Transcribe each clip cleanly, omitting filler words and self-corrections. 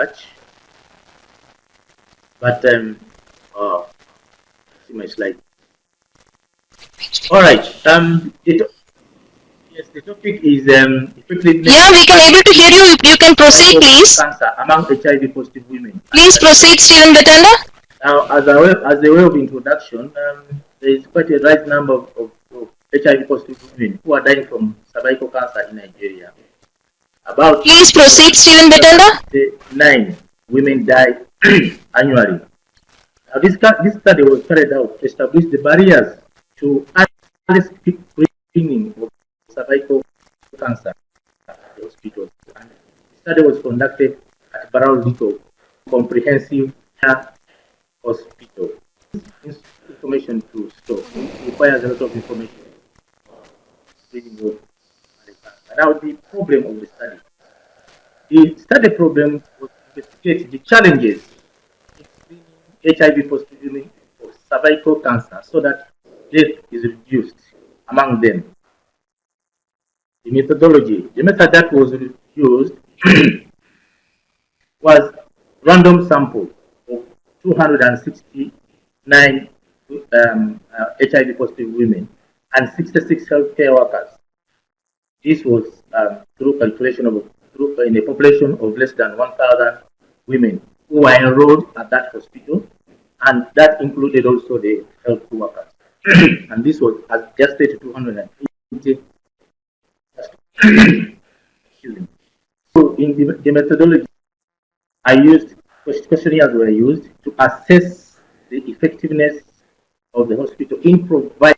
such. But oh, see my slide. All right. Yes, the topic is effectiveness. Yeah, we can able to hear you. You can proceed, please. Cancer among HIV positive women. Please proceed, Stephen Batanda. Now, as a way of introduction, there is quite a large number of HIV positive women who are dying from cervical cancer in Nigeria. About Please proceed, Stephen Batanda. 9 women die annually. Now, this study was carried out to establish the barriers to early screening of cervical cancer at the hospitals. And the study was conducted at Barrow Comprehensive Care Hospital. Information to store. It requires a lot of information. Screening of cancer. Now, the problem of the study. The study problem was to investigate the challenges in screening HIV positive women for cervical cancer so that death is reduced among them. The methodology, the method that was used was random sample of 269 HIV positive women and 66 healthcare workers. This was through calculation of in a population of less than 1,000 women who were enrolled at that hospital, and that included also the health workers. And this was adjusted to 280. So in the methodology, I used questionnaires were used to assess the effectiveness of the hospital in providing.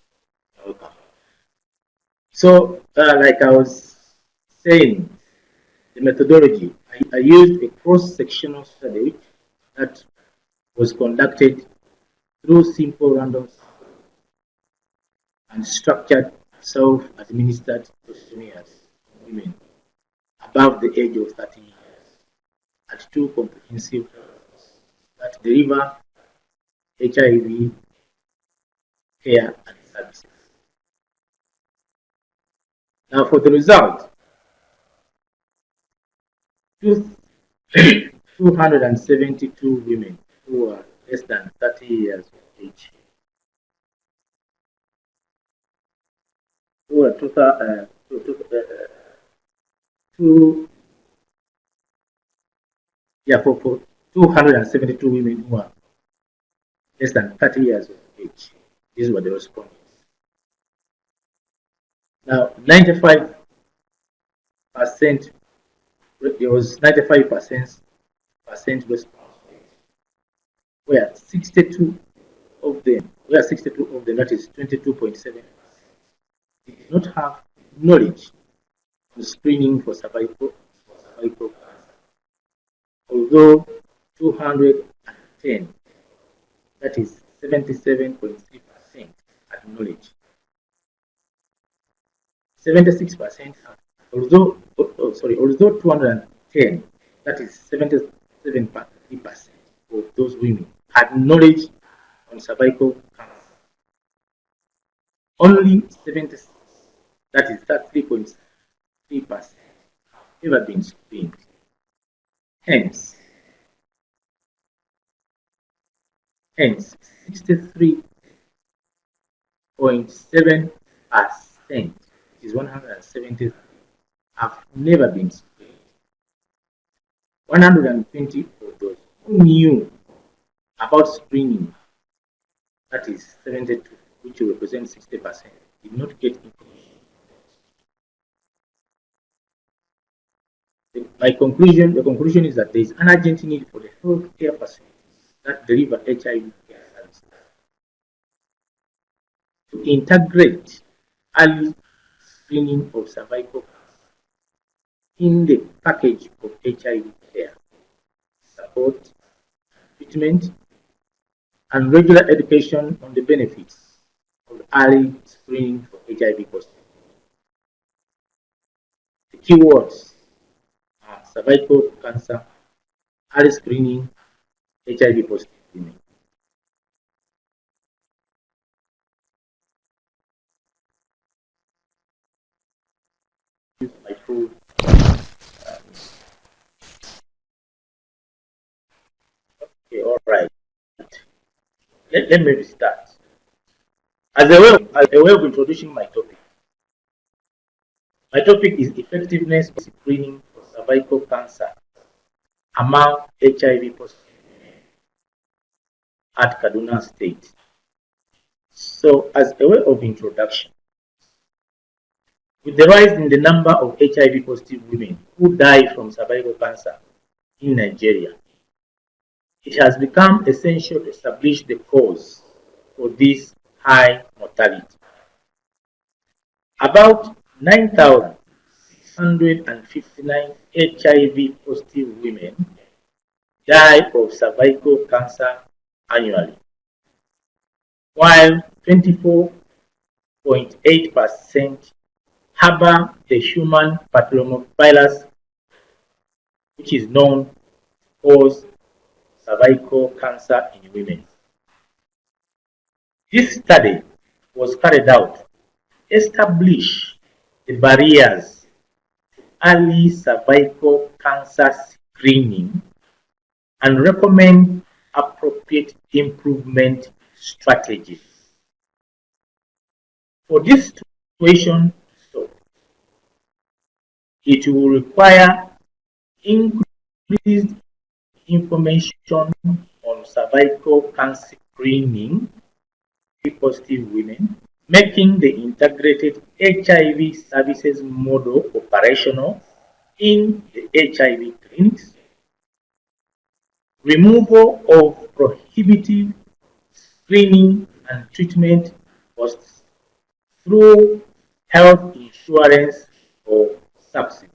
So, like I was saying, the methodology, I used a cross-sectional study that was conducted through simple random and structured self-administered questionnaires on women above the age of 30 years at 2 comprehensive that deliver HIV care and services. Now for the result, 272 women who are less than 30 years of age, who are for 272 women who are less than 30 years of age. These were the respondents. Now, 95%, there was 95% response, where 62 of them, that is 22.7%, did not have knowledge on screening for cervical cancer. Although 210, that is 77.3%, had knowledge. 76% have, although 210, that is 77.3% of those women had knowledge on cervical cancer. Only 76, that is 3.3%, have ever been screened. Hence 63.7%, is 170, have never been screened. 120 of those who knew about screening, that is 72, which represents 60%, did not get information. The conclusion is that there is an urgent need for the healthcare facilities that deliver HIV care services to integrate early screening of cervical cancer in the package of HIV care, support, treatment, and regular education on the benefits of early screening for HIV positive. The keywords are cervical cancer, early screening, HIV positive women. My full let me start. As a way of introducing my topic is effectiveness of screening for cervical cancer among HIV positive at Kaduna State. So, as a way of introduction, with the rise in the number of HIV positive women who die from cervical cancer in Nigeria, it has become essential to establish the cause for this high mortality. About 9,659 HIV positive women die of cervical cancer annually, while 24.8% harbor the human papillomavirus, which is known cause cervical cancer in women. This study was carried out to establish the barriers to early cervical cancer screening and recommend appropriate improvement strategies. For this situation, so it will require increased information on cervical cancer screening in positive women, making the integrated HIV services model operational in the HIV clinics, removal of prohibitive screening and treatment costs through health insurance or subsidies.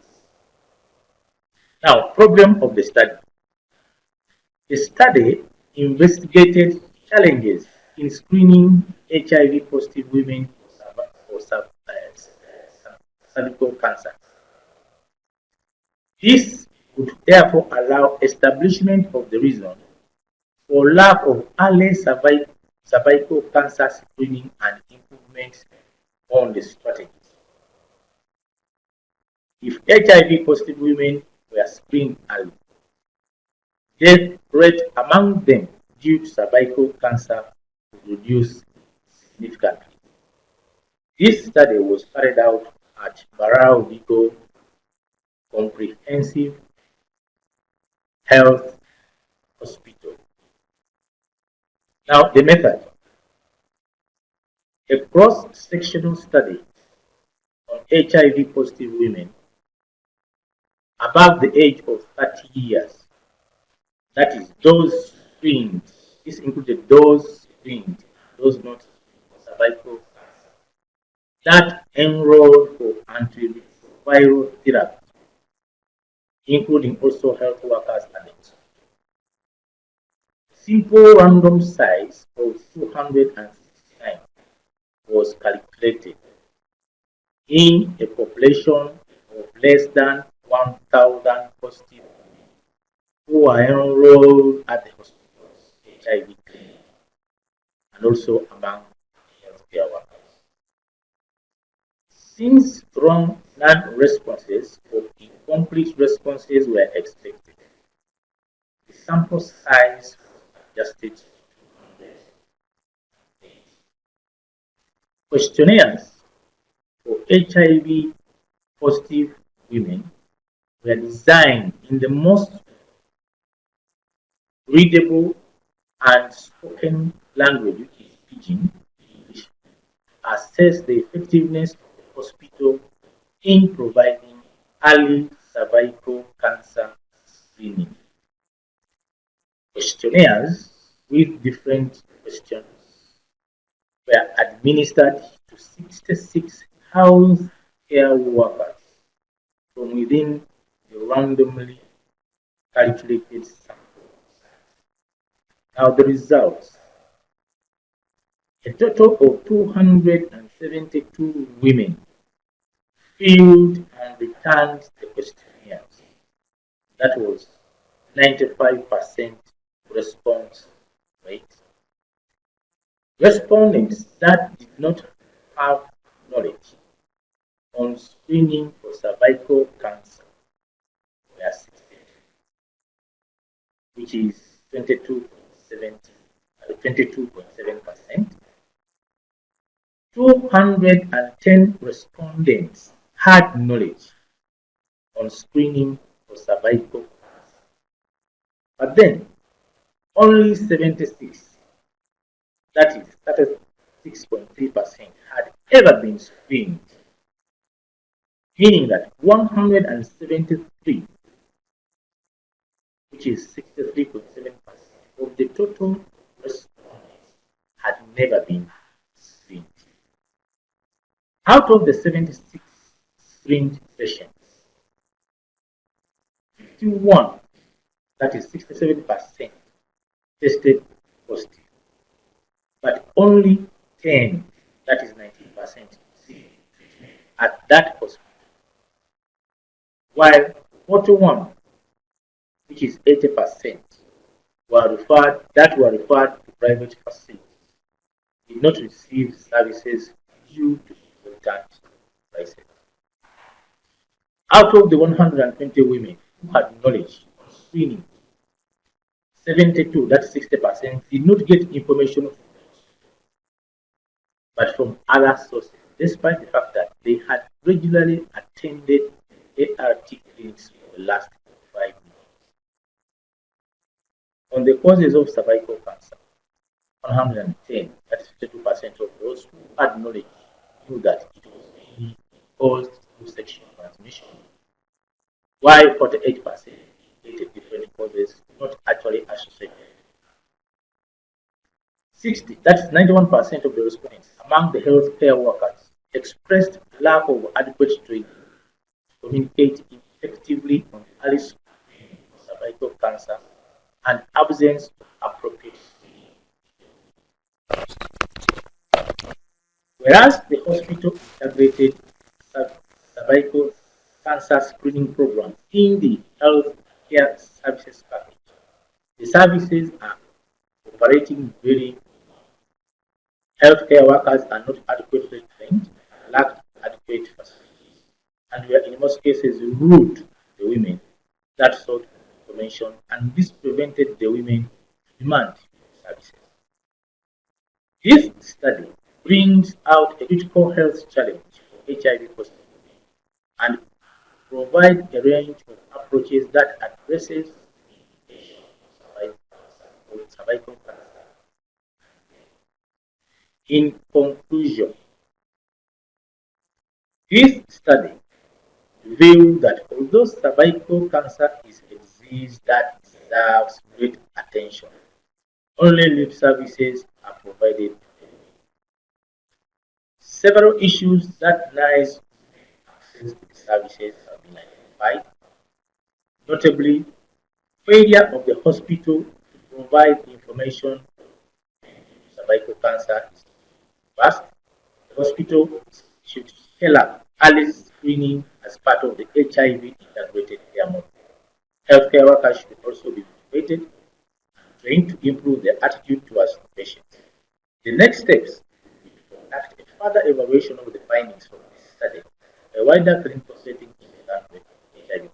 Now, problem of the study. The study investigated challenges in screening HIV positive women for cervical cancer. This would therefore allow establishment of the reason for lack of early cervical cancer screening and improvements on the strategies. If HIV positive women were screened early, death rate among them due to cervical cancer would reduce significantly. This study was carried out at Barao Comprehensive Health Hospital. Now, the method. A cross-sectional study on HIV positive women above the age of 30 years, that is, those screened, this included those screened, those not cervical cancer, that enrolled for antiretroviral therapy, including also health workers and it. Simple random size of 269 was calculated in a population of less than 1,000 positive who are enrolled at the hospital's HIV clinic and also among healthcare workers. Since wrong non-responses or incomplete responses were expected, the sample size was adjusted to 200. Questionnaires for HIV positive women were designed in the most readable and spoken language, which is pidgin English, assess the effectiveness of the hospital in providing early cervical cancer screening. Questionnaires with different questions were administered to 66 health care workers from within the randomly calculated sample. Now the results. A total of 272 women filled and returned the questionnaires. That was 95% response rate. Respondents that did not have knowledge on screening for cervical cancer were 60, which is 22.70%. at 22.7%. 210 respondents had knowledge on screening for cervical cancer. But then, only 76, that is 36.3%, had ever been screened, meaning that 173, which is 63.7% of the total respondents, had never been screened. Out of the 76 screened patients, 51, that is 67%, tested positive, but only 10, that is 19%, at that hospital, while 41, which is 80%, were referred to private facilities, did not receive services due to exorbitant prices. Out of the 120 women who had knowledge on screening, 72, that's 60%, did not get information but from other sources, despite the fact that they had regularly attended ART clinics for the last 5 years. On the causes of cervical cancer, 110, that's 52% of those who had knowledge knew that it was mainly caused through sexual transmission, while 48% stated different causes not actually associated. 60, that's 91% of the respondents among the healthcare workers expressed lack of adequate training to communicate effectively on early screening for cervical cancer and absence of appropriate screening. Whereas the hospital integrated cervical cancer screening program in the health care services package, the services are operating very. Healthcare workers are not adequately trained, lacked adequate facilities, and were in most cases rude to the women that sought information, and this prevented the women to demand services. This study brings out a critical health challenge for HIV positive women and provides a range of approaches that addresses cervical cancer. In conclusion, this study revealed that although cervical cancer is a disease that deserves great attention, only lip services are provided. Several issues that denies access to the services have been identified, notably failure of the hospital to provide information on cervical cancer is vast. The hospital should scale up early screening as part of the HIV integrated care model. Healthcare workers should also be motivated and trained to improve their attitude towards patients. The next steps will be to conduct a further evaluation of the findings from this study, a wider clinical setting in the country, HIV